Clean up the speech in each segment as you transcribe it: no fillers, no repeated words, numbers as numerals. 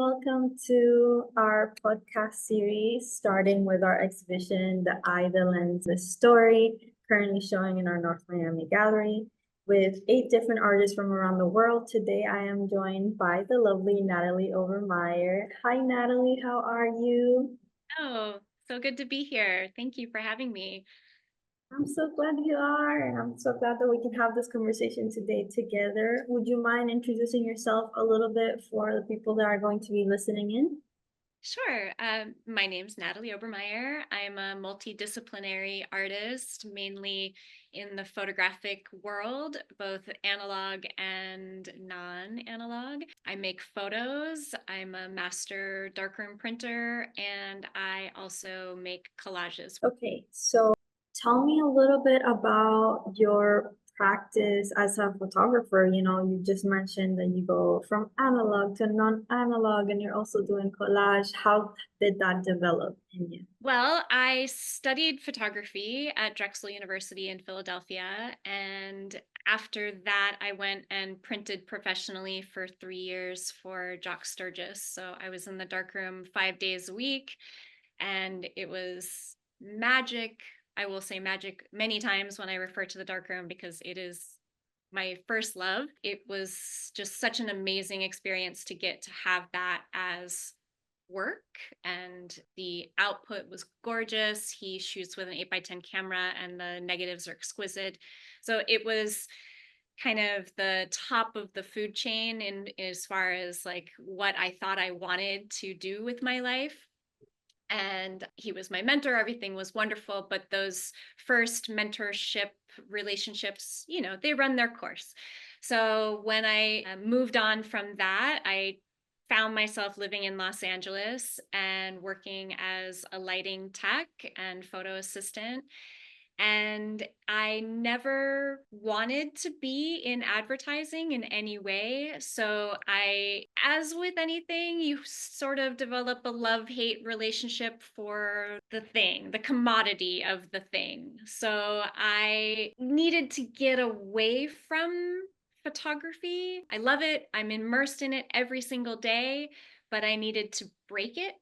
welcome to our podcast series, starting with our exhibition, The Eye, the Lens, the Story, currently showing in our North Miami gallery with 8 different artists from around the world. Today, I am joined by the lovely Natalie Obermaier. Hi, Natalie, how are you? Oh, so good to be here. Thank you for having me. I'm so glad you are, and I'm so glad that we can have this conversation today together. Would you mind introducing yourself a little bit for the people that are going to be listening in? Sure. My name's Natalie Obermaier. I'm a multidisciplinary artist, mainly in the photographic world, both analog and non-analog. I make photos. I'm a master darkroom printer, and I also make collages. Okay, so tell me a little bit about your practice as a photographer. You just mentioned that you go from analog to non-analog and you're also doing collage. How did that develop in you? Well, I studied photography at Drexel University in Philadelphia. And after that, I went and printed professionally for 3 years for Jock Sturgis. So I was in the darkroom 5 days a week, and it was magic. I will say magic many times when I refer to the darkroom because it is my first love. It was just such an amazing experience to get to have that as work, and the output was gorgeous. He shoots with an 8x10 camera and the negatives are exquisite. So it was kind of the top of the food chain in as far as like what I thought I wanted to do with my life. And he was my mentor. Everything was wonderful, but those first mentorship relationships, they run their course. So when I moved on from that, I found myself living in Los Angeles and working as a lighting tech and photo assistant. And I never wanted to be in advertising in any way. So as with anything, you sort of develop a love-hate relationship for the thing, the commodity of the thing. So I needed to get away from photography. I love it. I'm immersed in it every single day, but I needed to break it.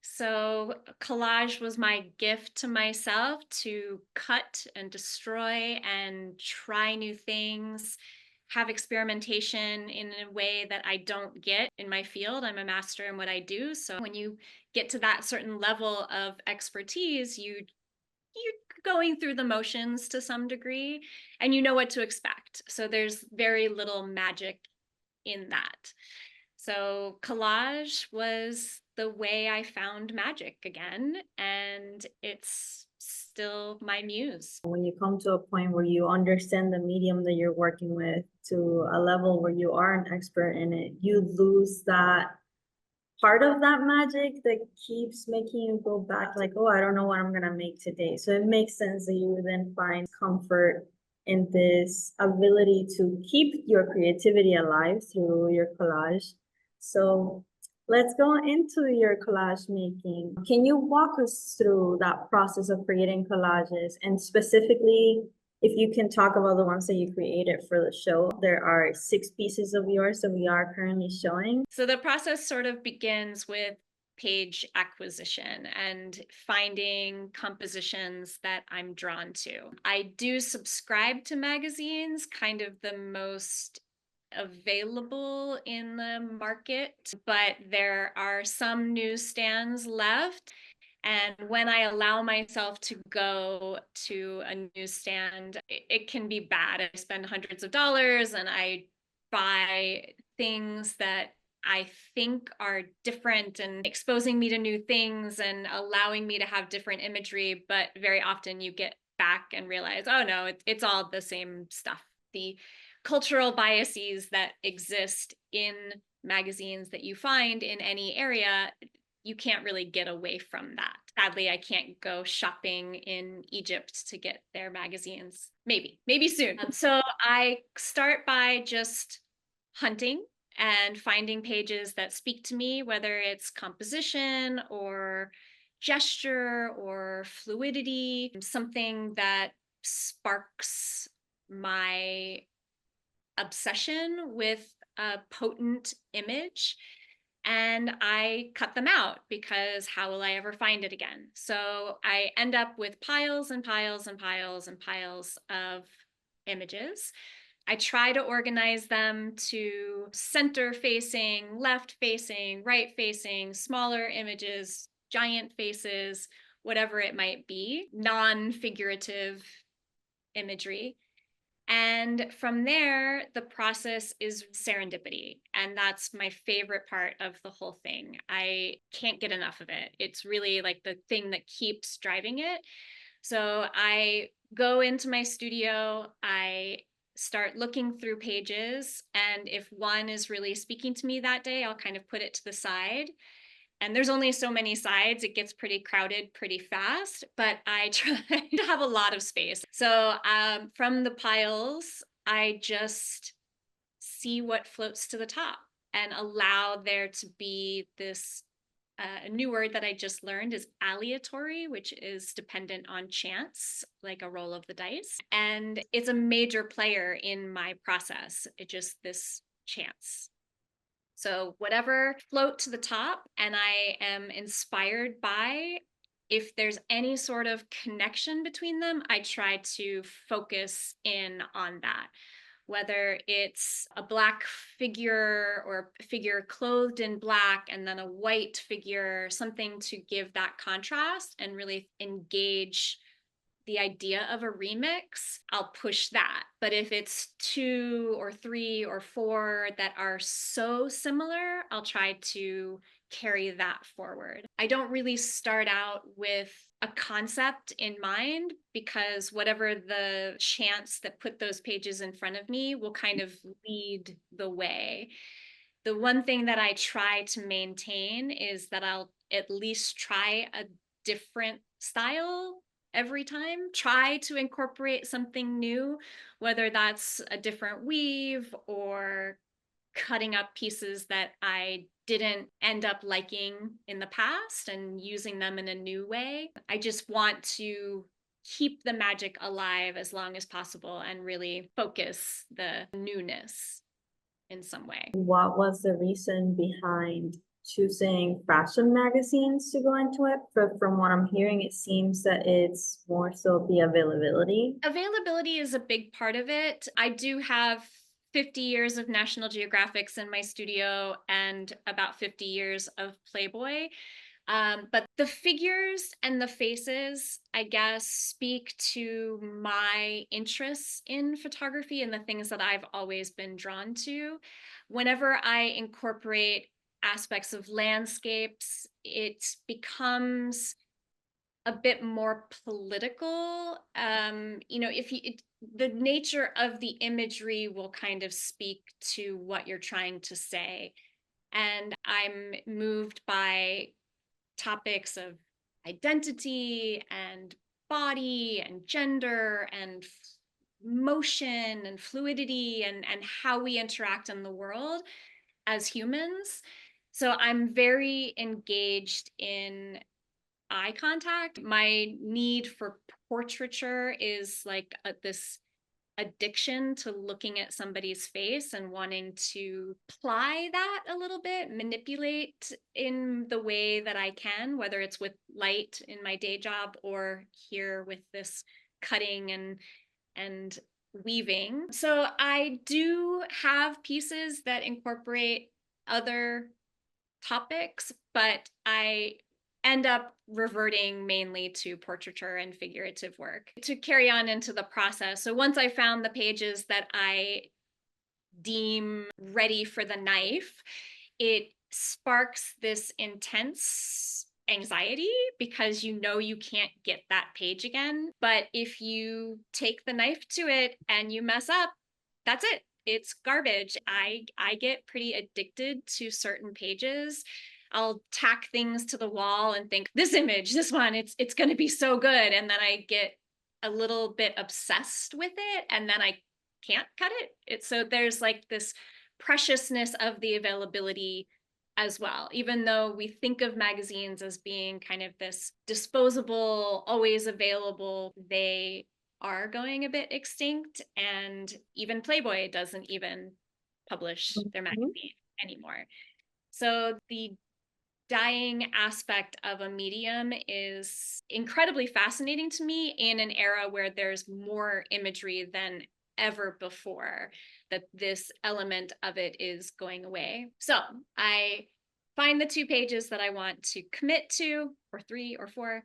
So collage was my gift to myself to cut and destroy and try new things, have experimentation in a way that I don't get in my field. I'm a master in what I do. So when you get to that certain level of expertise, you're going through the motions to some degree and you know what to expect. So there's very little magic in that. So collage was the way I found magic again, and it's still my muse. When you come to a point where you understand the medium that you're working with to a level where you are an expert in it, you lose that part of that magic that keeps making you go back like, oh, I don't know what I'm gonna make today. So it makes sense that you would then find comfort in this ability to keep your creativity alive through your collage. So let's go into your collage making. Can you walk us through that process of creating collages, and specifically if you can talk about the ones that you created for the show? There are 6 pieces of yours that we are currently showing. So the process sort of begins with page acquisition and finding compositions that I'm drawn to. I do subscribe to magazines, kind of the most available in the market, but there are some newsstands left. And when I allow myself to go to a newsstand, it can be bad. I spend hundreds of dollars and I buy things that I think are different and exposing me to new things and allowing me to have different imagery. But very often you get back and realize, oh no, it's all the same stuff. The cultural biases that exist in magazines that you find in any area, you can't really get away from that. Sadly, I can't go shopping in Egypt to get their magazines. Maybe soon. So I start by just hunting and finding pages that speak to me, whether it's composition or gesture or fluidity, something that sparks my obsession with a potent image. and I cut them out because how will I ever find it again? So I end up with piles and piles and piles and piles of images. I try to organize them to center facing, left facing, right facing, smaller images, giant faces, whatever it might be, non-figurative imagery. And from there, the process is serendipity. And that's my favorite part of the whole thing. I can't get enough of it. It's really like the thing that keeps driving it. So I go into my studio, I start looking through pages, and if one is really speaking to me that day, I'll kind of put it to the side. And there's only so many sides, it gets pretty crowded pretty fast, but I try to have a lot of space. So from the piles, I just see what floats to the top and allow there to be this a new word that I just learned is aleatory, which is dependent on chance, like a roll of the dice. And it's a major player in my process. It just this chance. So whatever float to the top and I am inspired by, if there's any sort of connection between them, I try to focus in on that. Whether it's a black figure or a figure clothed in black and then a white figure, something to give that contrast and really engage the idea of a remix, I'll push that. But if it's 2 or 3 or 4 that are so similar, I'll try to carry that forward. I don't really start out with a concept in mind because whatever the chance that put those pages in front of me will kind of lead the way. The one thing that I try to maintain is that I'll at least try a different style every time, try to incorporate something new, whether that's a different weave or cutting up pieces that I didn't end up liking in the past and using them in a new way. I just want to keep the magic alive as long as possible and really focus the newness in some way. What was the reason behind choosing fashion magazines to go into it? But from what I'm hearing, it seems that it's more so the availability. Availability is a big part of it. I do have 50 years of National Geographics in my studio and about 50 years of Playboy. But the figures and the faces, I guess, speak to my interests in photography and the things that I've always been drawn to. Whenever I incorporate aspects of landscapes, it becomes a bit more political. If the nature of the imagery will kind of speak to what you're trying to say. And I'm moved by topics of identity and body and gender and motion and fluidity and how we interact in the world as humans. So I'm very engaged in eye contact. My need for portraiture is like this addiction to looking at somebody's face and wanting to ply that a little bit, manipulate in the way that I can, whether it's with light in my day job or here with this cutting and weaving. So I do have pieces that incorporate other topics, but I end up reverting mainly to portraiture and figurative work to carry on into the process. So once I found the pages that I deem ready for the knife, it sparks this intense anxiety because you know you can't get that page again. But if you take the knife to it and you mess up, that's it. It's garbage. I get pretty addicted to certain pages. I'll tack things to the wall and think, this image, this one, it's going to be so good. And then I get a little bit obsessed with it and then I can't cut it. So there's like this preciousness of the availability as well. Even though we think of magazines as being kind of this disposable, always available, they are going a bit extinct. And even Playboy doesn't even publish their magazine anymore. So the dyeing aspect of a medium is incredibly fascinating to me in an era where there's more imagery than ever before, that this element of it is going away. So I find the 2 pages that I want to commit to, or 3 or 4,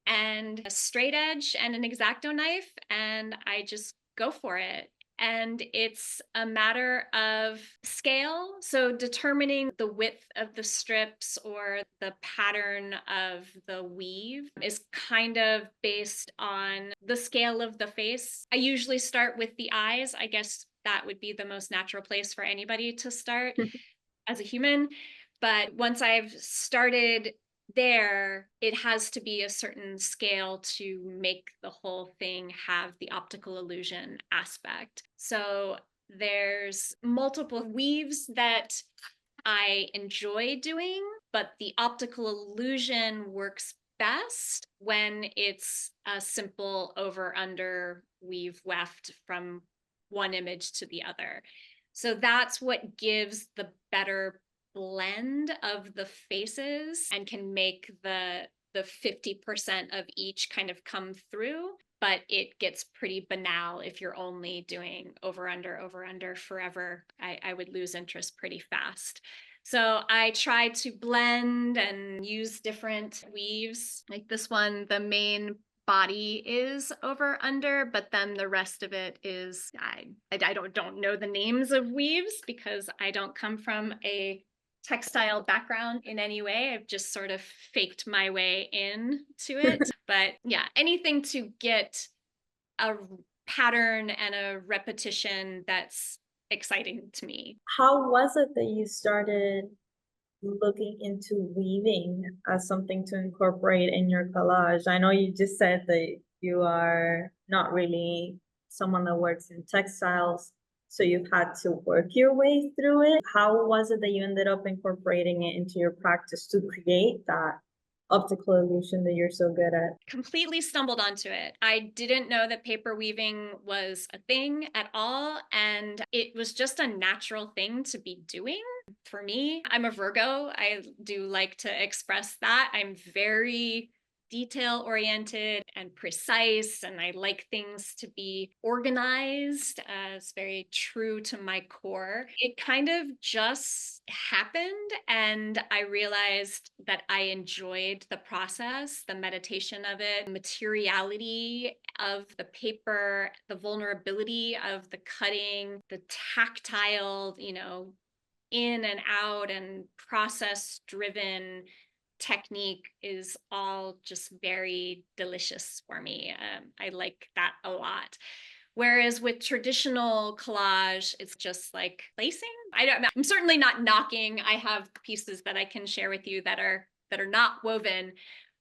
and a straight edge and an X-Acto knife, and I just go for it. And it's a matter of scale. So determining the width of the strips or the pattern of the weave is kind of based on the scale of the face. I usually start with the eyes. I guess that would be the most natural place for anybody to start as a human. But once I've started there, it has to be a certain scale to make the whole thing have the optical illusion aspect. So there's multiple weaves that I enjoy doing, but the optical illusion works best when it's a simple over under weave weft from one image to the other. So that's what gives the better blend of the faces and can make the 50% of each kind of come through, but it gets pretty banal if you're only doing over under forever. I would lose interest pretty fast. So I try to blend and use different weaves. Like this one, the main body is over under, but then the rest of it is, I don't know the names of weaves because I don't come from a textile background in any way. I've just sort of faked my way into it. But yeah, anything to get a pattern and a repetition that's exciting to me. How was it that you started looking into weaving as something to incorporate in your collage? I know you just said that you are not really someone that works in textiles, so you've had to work your way through it. How was it that you ended up incorporating it into your practice to create that optical illusion that you're so good at? Completely stumbled onto it. I didn't know that paper weaving was a thing at all, and it was just a natural thing to be doing for me. I'm a Virgo. I do like to express that. I'm very detail oriented and precise, and I like things to be organized. It's very true to my core. It kind of just happened, and I realized that I enjoyed the process, the meditation of it, materiality of the paper, the vulnerability of the cutting, the tactile, in and out and process driven technique is all just very delicious for me. I like that a lot. Whereas with traditional collage, it's just like placing. I'm certainly not knocking. I have pieces that I can share with you that are not woven,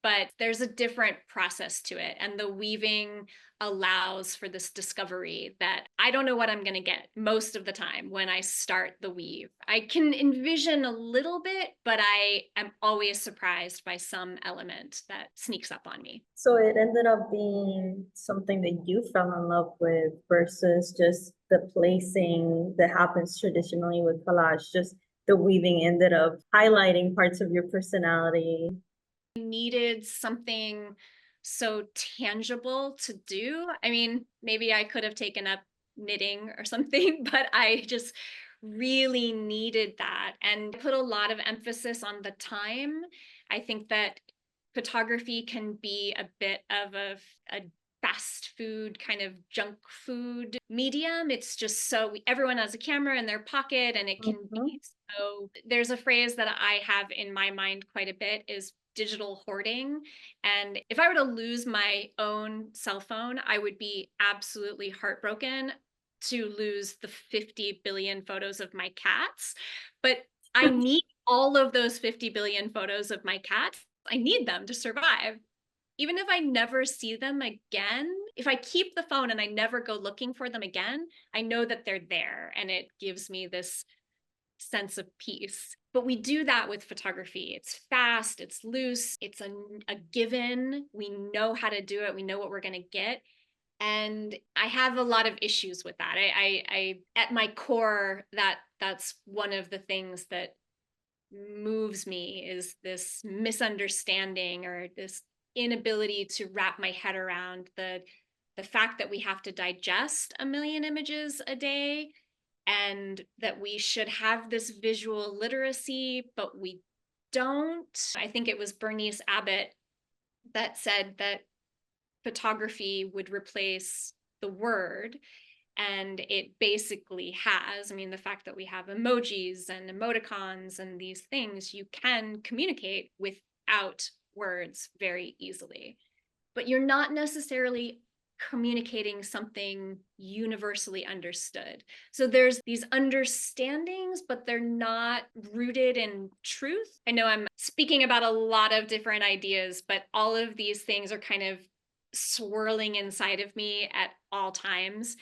but there's a different process to it. And the weaving allows for this discovery that I don't know what I'm going to get most of the time when I start the weave. I can envision a little bit, but I am always surprised by some element that sneaks up on me. So it ended up being something that you fell in love with versus just the placing that happens traditionally with collage. Just the weaving ended up highlighting parts of your personality. Needed something so tangible to do. I mean, maybe I could have taken up knitting or something, but I just really needed that and put a lot of emphasis on the time. I think that photography can be a bit of a fast food kind of junk food medium. It's just so everyone has a camera in their pocket and it can be so. There's a phrase that I have in my mind quite a bit is digital hoarding. And if I were to lose my own cell phone, I would be absolutely heartbroken to lose the 50 billion photos of my cats. But I need all of those 50 billion photos of my cats. I need them to survive. Even if I never see them again, if I keep the phone and I never go looking for them again, I know that they're there and it gives me this sense of peace. But we do that with photography. It's fast, it's loose, it's a given. We know how to do it, we know what we're going to get. And I have a lot of issues with that. I at my core, that's one of the things that moves me is this misunderstanding or this inability to wrap my head around the fact that we have to digest a million images a day and that we should have this visual literacy, but we don't. I think it was Bernice Abbott that said that photography would replace the word. And it basically has. I mean, the fact that we have emojis and emoticons and these things, you can communicate without words very easily. But you're not necessarily communicating something universally understood. So there's these understandings, but they're not rooted in truth. I know I'm speaking about a lot of different ideas, but all of these things are kind of swirling inside of me at all times.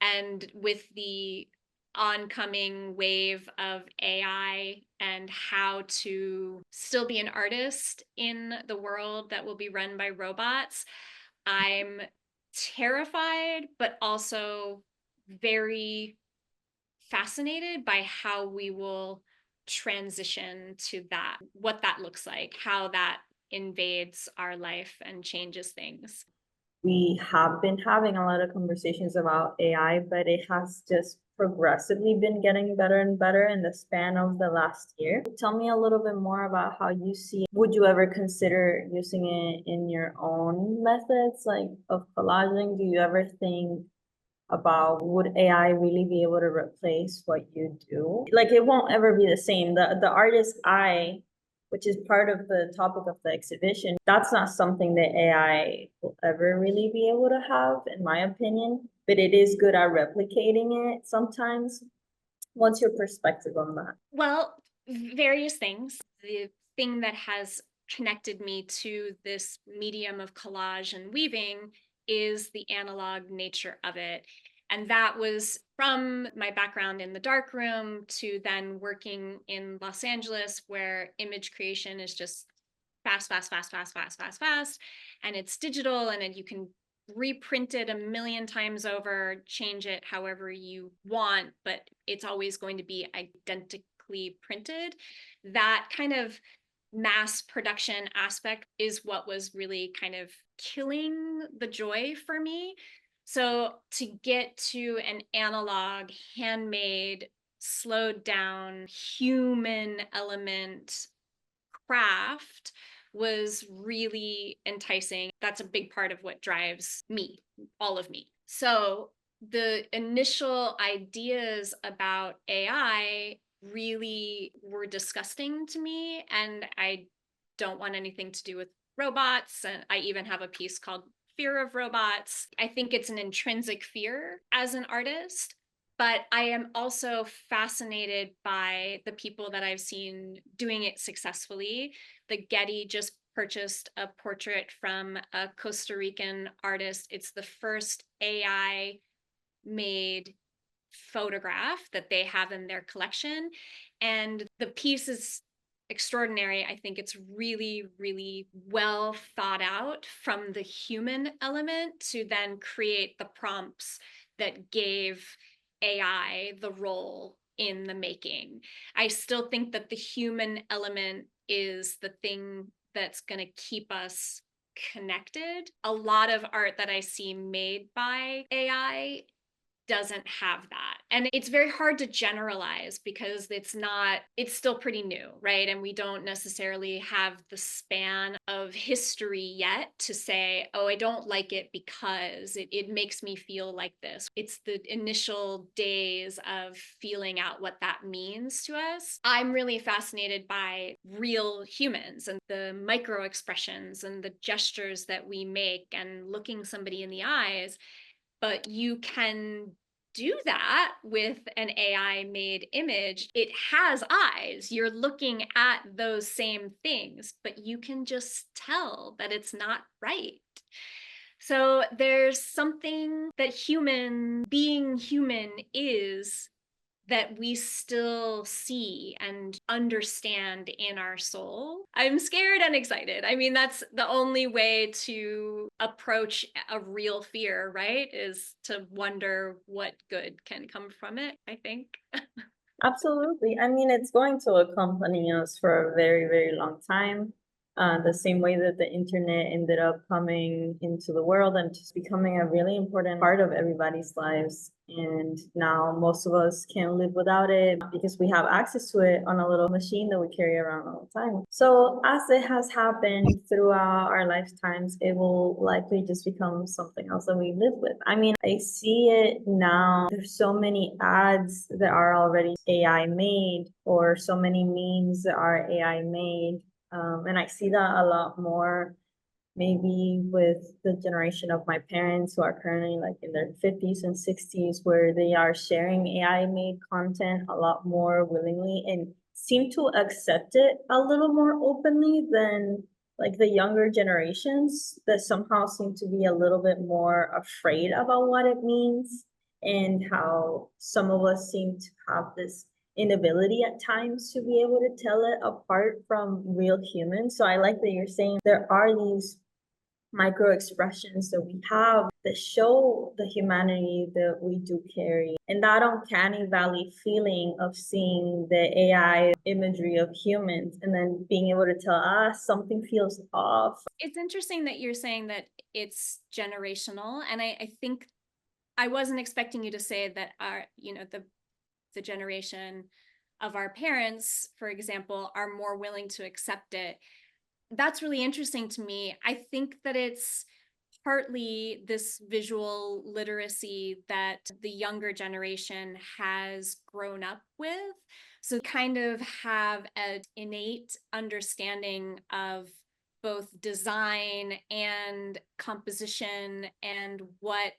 And with the oncoming wave of AI and how to still be an artist in the world that will be run by robots, I'm terrified, but also very fascinated by how we will transition to that, what that looks like, how that invades our life and changes things. We have been having a lot of conversations about AI, but it has just progressively been getting better and better in the span of the last year. Tell me a little bit more about how you see, would you ever consider using it in your own methods, like of collaging? Do you ever think about would AI really be able to replace what you do? Like it won't ever be the same. The artist's eye, which is part of the topic of the exhibition, that's not something that AI will ever really be able to have, in my opinion. But it is good at replicating it sometimes. What's your perspective on that? Well, various things. The thing that has connected me to this medium of collage and weaving is the analog nature of it. And that was from my background in the darkroom to then working in Los Angeles, where image creation is just fast, fast, fast, fast, fast, fast, fast. And it's digital and then you can reprint it a million times over, change it however you want, but it's always going to be identically printed. That kind of mass production aspect is what was really kind of killing the joy for me. So to get to an analog, handmade, slowed down, human element craft was really enticing. That's a big part of what drives me, all of me. So the initial ideas about AI really were disgusting to me, and I don't want anything to do with robots. And I even have a piece called Fear of Robots. I think it's an intrinsic fear as an artist. But I am also fascinated by the people that I've seen doing it successfully. The Getty just purchased a portrait from a Costa Rican artist. It's the first AI made photograph that they have in their collection. And the piece is extraordinary. I think it's really, really well thought out from the human element to then create the prompts that gave AI the role in the making. I still think that the human element is the thing that's going to keep us connected. A lot of art that I see made by AI doesn't have that. And it's very hard to generalize because it's still pretty new, right? And we don't necessarily have the span of history yet to say, oh, I don't like it because it makes me feel like this. It's the initial days of feeling out what that means to us. I'm really fascinated by real humans and the micro expressions and the gestures that we make and looking somebody in the eyes. But you can do that with an AI made image. It has eyes. You're looking at those same things, but you can just tell that it's not right. So there's something that being human is that we still see and understand in our soul. I'm scared and excited. I mean, that's the only way to approach a real fear, right? Is to wonder what good can come from it, I think. Absolutely. I mean, it's going to accompany us for a very, very long time. The same way that the internet ended up coming into the world and just becoming a really important part of everybody's lives. And now most of us can't live without it because we have access to it on a little machine that we carry around all the time. So as it has happened throughout our lifetimes, it will likely just become something else that we live with. I mean, I see it now. There's so many ads that are already AI made, or so many memes that are AI made. And I see that a lot more maybe with the generation of my parents who are currently like in their 50s and 60s, where they are sharing AI made content a lot more willingly and seem to accept it a little more openly than like the younger generations that somehow seem to be a little bit more afraid about what it means, and how some of us seem to have this inability at times to be able to tell it apart from real humans. So I like that you're saying there are these micro expressions that we have that show the humanity that we do carry. And that uncanny valley feeling of seeing the AI imagery of humans and then being able to tell us something feels off. It's interesting that you're saying that it's generational, and I think I wasn't expecting you to say that the generation of our parents, for example, are more willing to accept it. That's really interesting to me. I think that it's partly this visual literacy that the younger generation has grown up with. So kind of have an innate understanding of both design and composition and what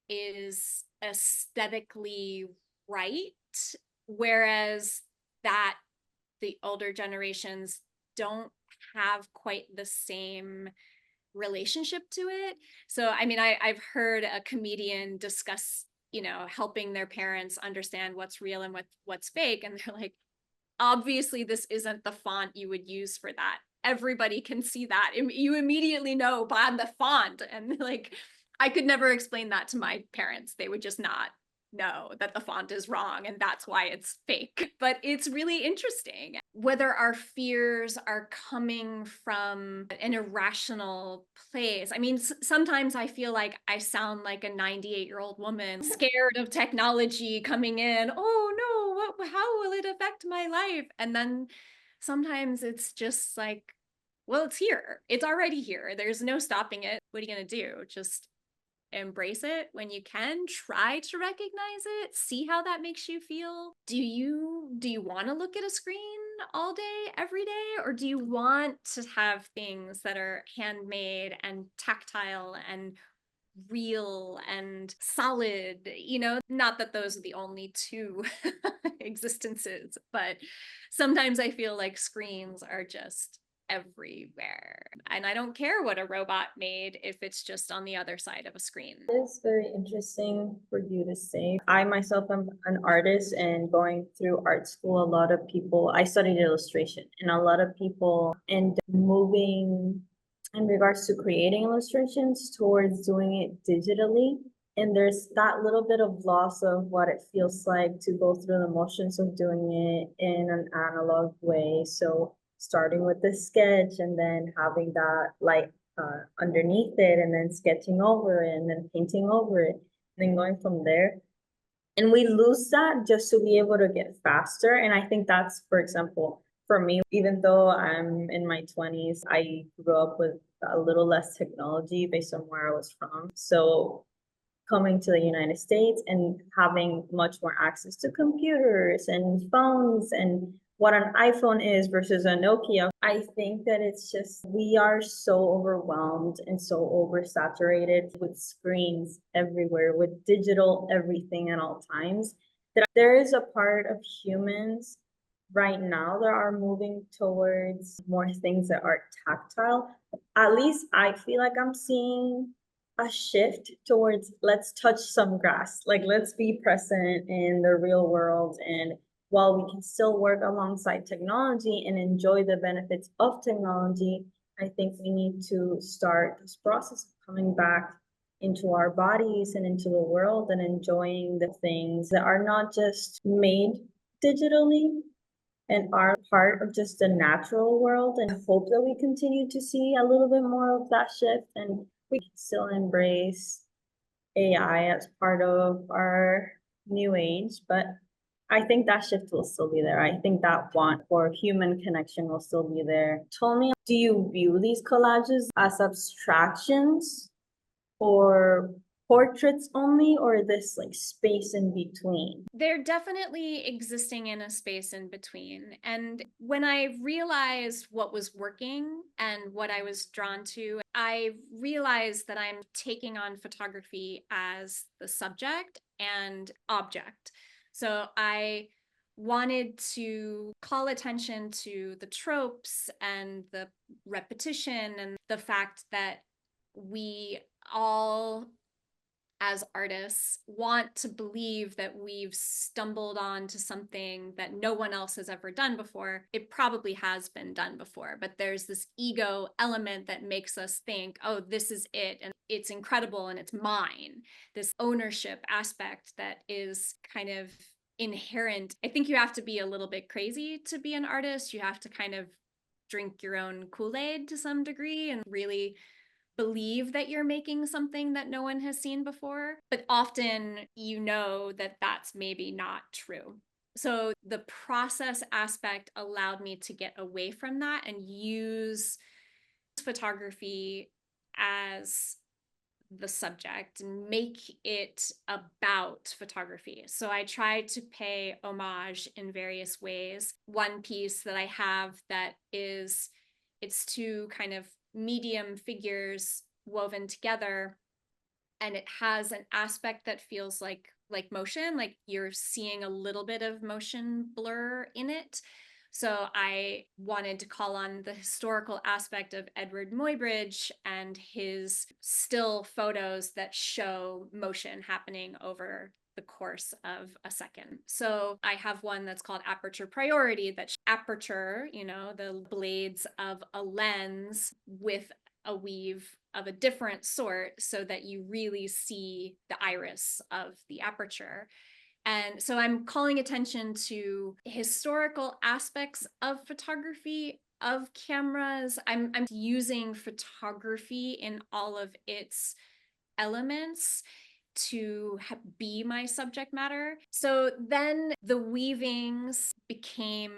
is aesthetically right, whereas that the older generations don't have quite the same relationship to it. So, I mean, I've heard a comedian discuss, helping their parents understand what's real and what's fake. And they're like, obviously, this isn't the font you would use for that. Everybody can see that. You immediately know by the font. And like, I could never explain that to my parents. They would just not know that the font is wrong and that's why it's fake. But it's really interesting whether our fears are coming from an irrational place. I mean, sometimes I feel like I sound like a 98-year-old woman scared of technology coming in. Oh no, how will it affect my life? And then sometimes it's just like, well, it's here. It's already here. There's no stopping it. What are you going to do? Just embrace it when you can. Try to recognize it, see how that makes you feel. Do you want to look at a screen all day every day, or do you want to have things that are handmade and tactile and real and solid? Not that those are the only two existences, but sometimes I feel like screens are just everywhere. And I don't care what a robot made if it's just on the other side of a screen. It is very interesting for you to say. I myself am an artist, and going through art school, a lot of people, I studied illustration, and a lot of people end up moving in regards to creating illustrations towards doing it digitally. And there's that little bit of loss of what it feels like to go through the motions of doing it in an analog way. So starting with the sketch and then having that light underneath it, and then sketching over it, and then painting over it, and then going from there. And we lose that just to be able to get faster. And I think that's, for example, for me, even though I'm in my 20s, I grew up with a little less technology based on where I was from. So coming to the United States and having much more access to computers and phones and what an iPhone is versus a Nokia, I think that it's just, we are so overwhelmed and so oversaturated with screens everywhere, with digital everything at all times, that there is a part of humans right now that are moving towards more things that are tactile. At least I feel like I'm seeing a shift towards, let's touch some grass, like let's be present in the real world. And while we can still work alongside technology and enjoy the benefits of technology, I think we need to start this process of coming back into our bodies and into the world and enjoying the things that are not just made digitally and are part of just the natural world, and hope that we continue to see a little bit more of that shift, and we can still embrace AI as part of our new age. But I think that shift will still be there. I think that want for human connection will still be there. Tell me, do you view these collages as abstractions or portraits only, or this like space in between? They're definitely existing in a space in between. And when I realized what was working and what I was drawn to, I realized that I'm taking on photography as the subject and object. So I wanted to call attention to the tropes and the repetition and the fact that we all as artists want to believe that we've stumbled onto something that no one else has ever done before. It probably has been done before, but there's this ego element that makes us think, oh, this is it, and it's incredible, and it's mine. This ownership aspect that is kind of inherent. I think you have to be a little bit crazy to be an artist. You have to kind of drink your own Kool-Aid to some degree and really believe that you're making something that no one has seen before, but often you know that that's maybe not true. So the process aspect allowed me to get away from that and use photography as the subject and make it about photography. So I tried to pay homage in various ways. One piece that I have that is, it's two kind of medium figures woven together, and it has an aspect that feels like motion, like you're seeing a little bit of motion blur in it. So I wanted to call on the historical aspect of Edward Muybridge and his still photos that show motion happening over the course of a second. So I have one that's called Aperture Priority, that aperture, you know, the blades of a lens with a weave of a different sort so that you really see the iris of the aperture. And so I'm calling attention to historical aspects of photography, of cameras. I'm using photography in all of its elements to be my subject matter. So then the weavings became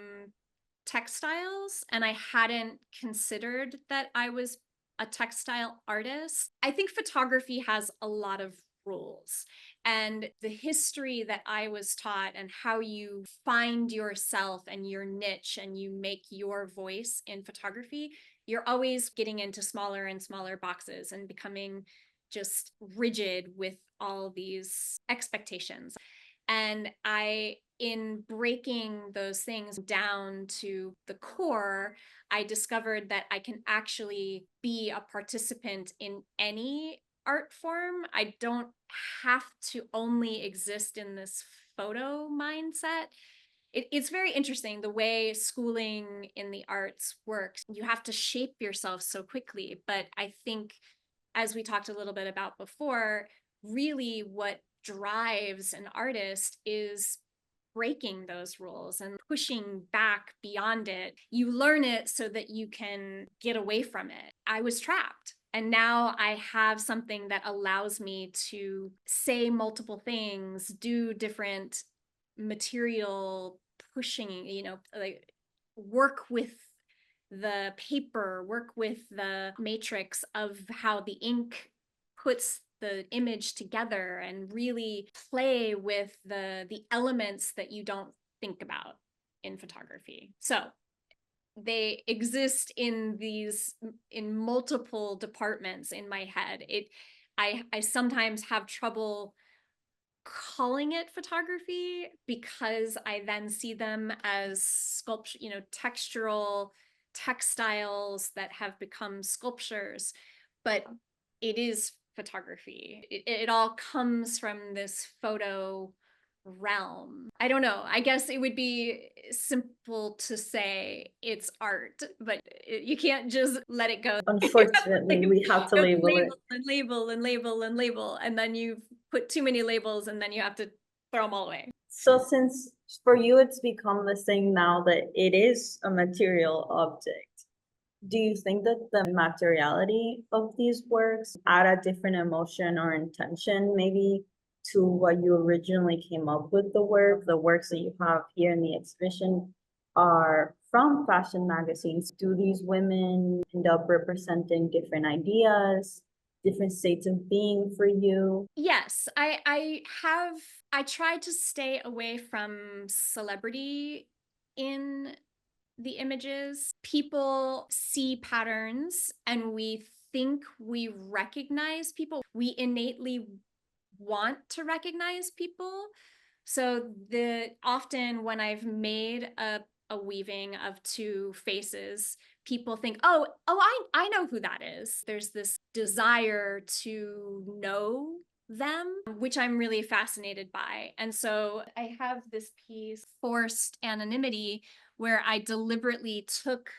textiles, and I hadn't considered that I was a textile artist. I think photography has a lot of rules, and the history that I was taught and how you find yourself and your niche and you make your voice in photography, you're always getting into smaller and smaller boxes and becoming just rigid with all these expectations. And in breaking those things down to the core, I discovered that I can actually be a participant in any art form. I don't have to only exist in this photo mindset. It's very interesting the way schooling in the arts works. You have to shape yourself so quickly. But I think, as we talked a little bit about before, really what drives an artist is breaking those rules and pushing back beyond it. You learn it so that you can get away from it. I was trapped. And now I have something that allows me to say multiple things, do different material pushing, you know, like work with the paper, work with the matrix of how the ink puts the image together, and really play with the elements that you don't think about in photography. So they exist in multiple departments in my head. I sometimes have trouble calling it photography because I then see them as sculpture, you know, textural textiles that have become sculptures, but it is photography. It all comes from this photo realm. I don't know. I guess it would be simple to say it's art, but you can't just let it go. Unfortunately, we have to label it. Label and label and label and label, and then you put too many labels and then you have to throw them all away. So since for you, it's become this thing now that it is a material object. Do you think that the materiality of these works add a different emotion or intention maybe to what you originally came up with the work? The works that you have here in the exhibition are from fashion magazines. Do these women end up representing different ideas, different states of being for you? Yes, I tried to stay away from celebrity in the images. People see patterns and we think we recognize people. We innately want to recognize people. So often when I've made a weaving of two faces, people think, I know who that is. There's this desire to know them, which I'm really fascinated by. And so I have this piece, Forced Anonymity, where I deliberately took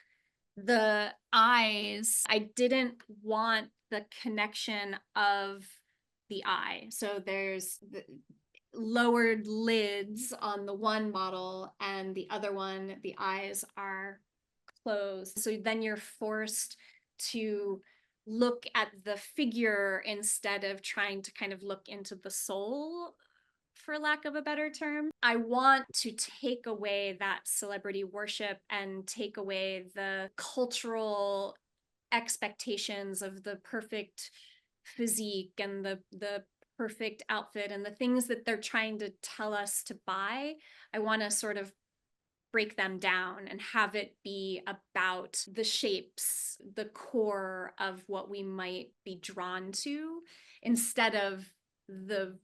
the eyes. I didn't want the connection of the eye. So there's the lowered lids on the one model, and the other one, the eyes are closed. So then you're forced to look at the figure instead of trying to kind of look into the soul, for lack of a better term. I want to take away that celebrity worship and take away the cultural expectations of the perfect physique and the perfect outfit and the things that they're trying to tell us to buy. I want to sort of break them down and have it be about the shapes, the core of what we might be drawn to, instead of the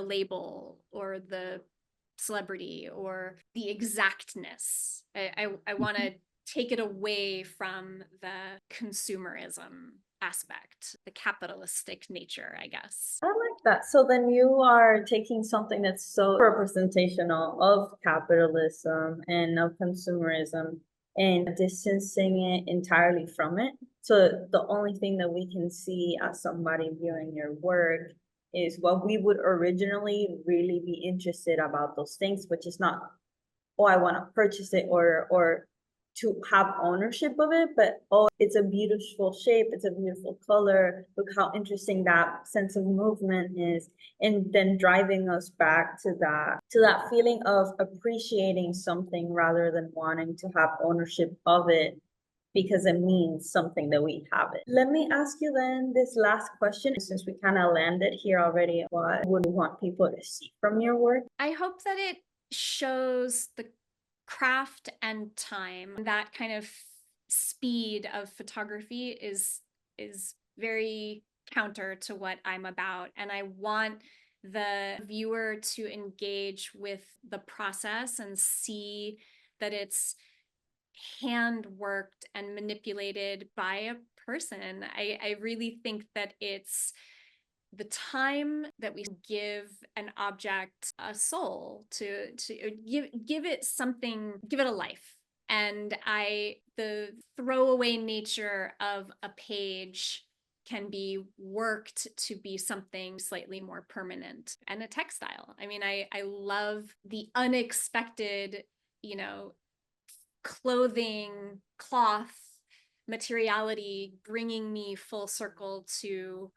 label or the celebrity or the exactness. I want to take it away from the consumerism aspect, the capitalistic nature, I guess. I like that. So then you are taking something that's so representational of capitalism and of consumerism and distancing it entirely from it. So the only thing that we can see as somebody viewing your work is what we would originally really be interested about those things, which is not, oh, I want to purchase it or to have ownership of it, but oh, it's a beautiful shape, it's a beautiful color, look how interesting that sense of movement is, and then driving us back to that feeling of appreciating something rather than wanting to have ownership of it because it means something that we have it. Let me ask you then this last question, since we kind of landed here already. What would you want people to see from your work? I hope that it shows the craft and time. That kind of speed of photography is very counter to what I'm about, and I want the viewer to engage with the process and see that it's hand worked and manipulated by a person. I really think that it's the time that we give an object a soul, to give it something, give it a life. And the throwaway nature of a page can be worked to be something slightly more permanent. And a textile, I mean, I love the unexpected, you know, clothing, cloth, materiality bringing me full circle to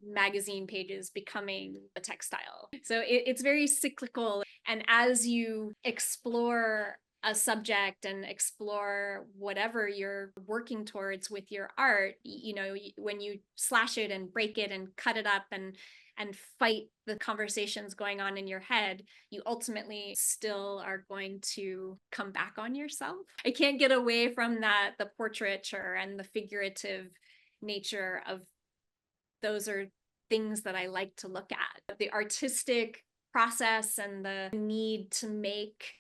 magazine pages becoming a textile. So it's very cyclical. And as you explore a subject and explore whatever you're working towards with your art, you know, when you slash it and break it and cut it up and fight the conversations going on in your head, you ultimately still are going to come back on yourself. I can't get away from that, the portraiture and the figurative nature of those are things that I like to look at. The artistic process and the need to make.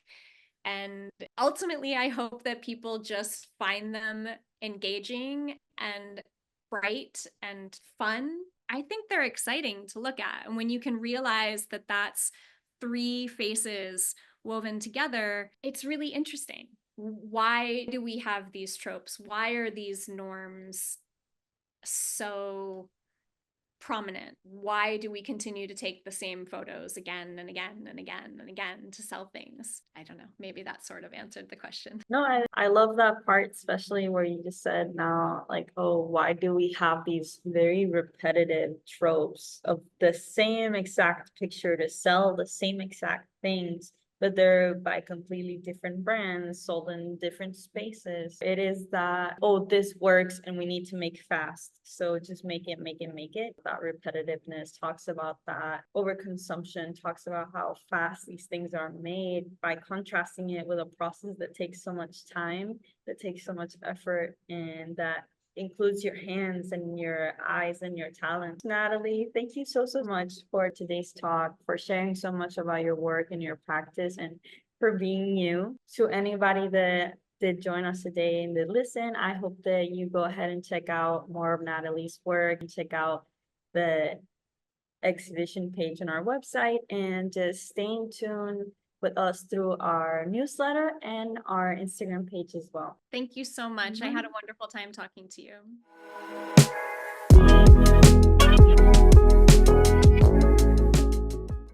And ultimately, I hope that people just find them engaging and bright and fun. I think they're exciting to look at. And when you can realize that that's three faces woven together, it's really interesting. Why do we have these tropes? Why are these norms so prominent? Why do we continue to take the same photos again and again and again and again to sell things? I don't know. Maybe that sort of answered the question. No, I love that part, especially where you just said now, like, oh, why do we have these very repetitive tropes of the same exact picture to sell the same exact things, but they're by completely different brands sold in different spaces? It is that, oh, this works and we need to make fast. So just make it, make it, make it. That repetitiveness talks about that. Overconsumption talks about how fast these things are made by contrasting it with a process that takes so much time, that takes so much effort, and that includes your hands and your eyes and your talent. Natalie, thank you so much for today's talk, for sharing so much about your work and your practice, and for being you. To anybody that did join us today and did listen, I hope that you go ahead and check out more of Natalie's work and check out the exhibition page on our website, and just staying tuned with us through our newsletter and our Instagram page as well. Thank you so much. I had a wonderful time talking to you.